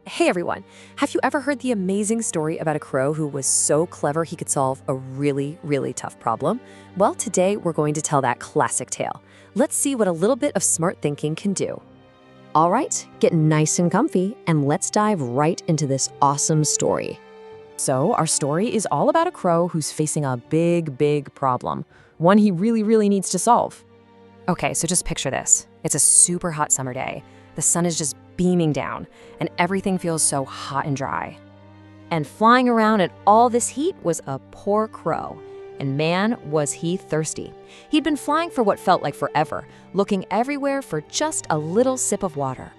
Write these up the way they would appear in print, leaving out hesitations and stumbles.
Hey everyone, have you ever heard the amazing story about a crow who was so clever he could solve a really tough problem? Well, today we're going to tell that classic tale. Let's see what a little bit of smart thinking can do. All right, get nice and comfy and let's dive right into this awesome story. So, our story is all about a crow who's facing a big problem, one he really needs to solve. Okay, so just picture this. It's a super hot summer day. The sun is just beaming down, and everything feels so hot and dry. And flying around in all this heat was a poor crow. And man, was he thirsty. He'd been flying for what felt like forever, looking everywhere for just a little sip of water.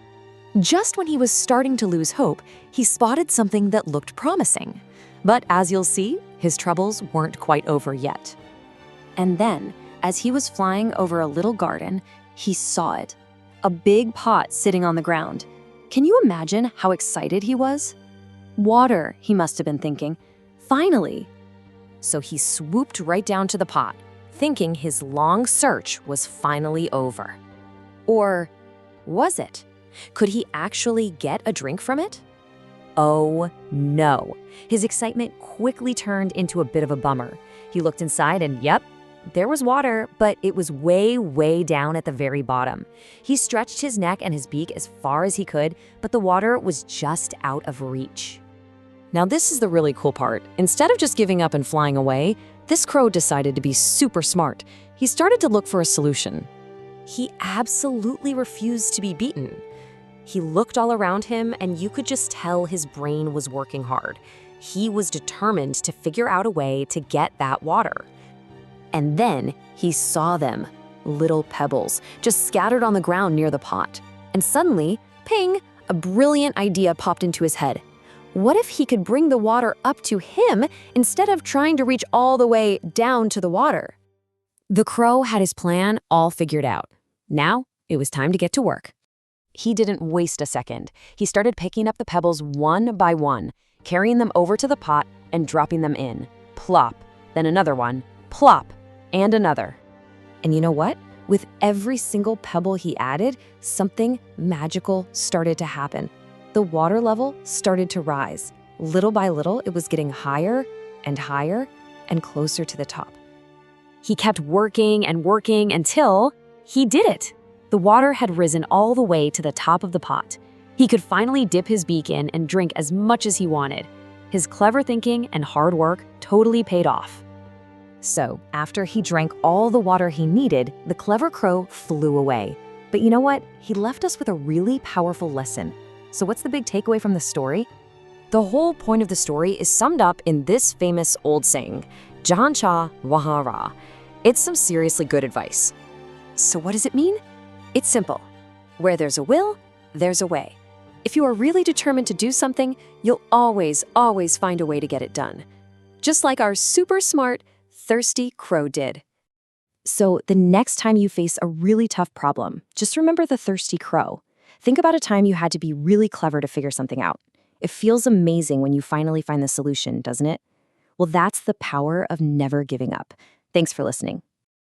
Just when he was starting to lose hope, he spotted something that looked promising. But as you'll see, his troubles weren't quite over yet. And then, as he was flying over a little garden, he saw it. A big pot sitting on the ground. Can you imagine how excited he was? Water, he must have been thinking. Finally! So he swooped right down to the pot, thinking his long search was finally over. Or was it? Could he actually get a drink from it? Oh no! His excitement quickly turned into a bit of a bummer. He looked inside and yep, there was water, but it was way down at the very bottom. He stretched his neck and his beak as far as he could, but the water was just out of reach. Now, this is the really cool part. Instead of just giving up and flying away, this crow decided to be super smart. He started to look for a solution. He absolutely refused to be beaten. He looked all around him, and you could just tell his brain was working hard. He was determined to figure out a way to get that water. And then he saw them, little pebbles, just scattered on the ground near the pot. And suddenly, ping, a brilliant idea popped into his head. What if he could bring the water up to him instead of trying to reach all the way down to the water? The crow had his plan all figured out. Now, it was time to get to work. He didn't waste a second. He started picking up the pebbles one by one, carrying them over to the pot and dropping them in. Plop, then another one, plop, and another. And you know what? With every single pebble he added, something magical started to happen. The water level started to rise. Little by little, it was getting higher and higher and closer to the top. He kept working and working until he did it. The water had risen all the way to the top of the pot. He could finally dip his beak in and drink as much as he wanted. His clever thinking and hard work totally paid off. So, after he drank all the water he needed, the clever crow flew away. But you know what? He left us with a really powerful lesson. So what's the big takeaway from the story? The whole point of the story is summed up in this famous old saying, Jahan cha wahan ra. It's some seriously good advice. So what does it mean? It's simple. Where there's a will, there's a way. If you are really determined to do something, you'll always find a way to get it done. Just like our super smart, thirsty crow did. So the next time you face a really tough problem, just remember the thirsty crow. Think about a time you had to be really clever to figure something out. It feels amazing when you finally find the solution, doesn't it? Well, that's the power of never giving up. Thanks for listening.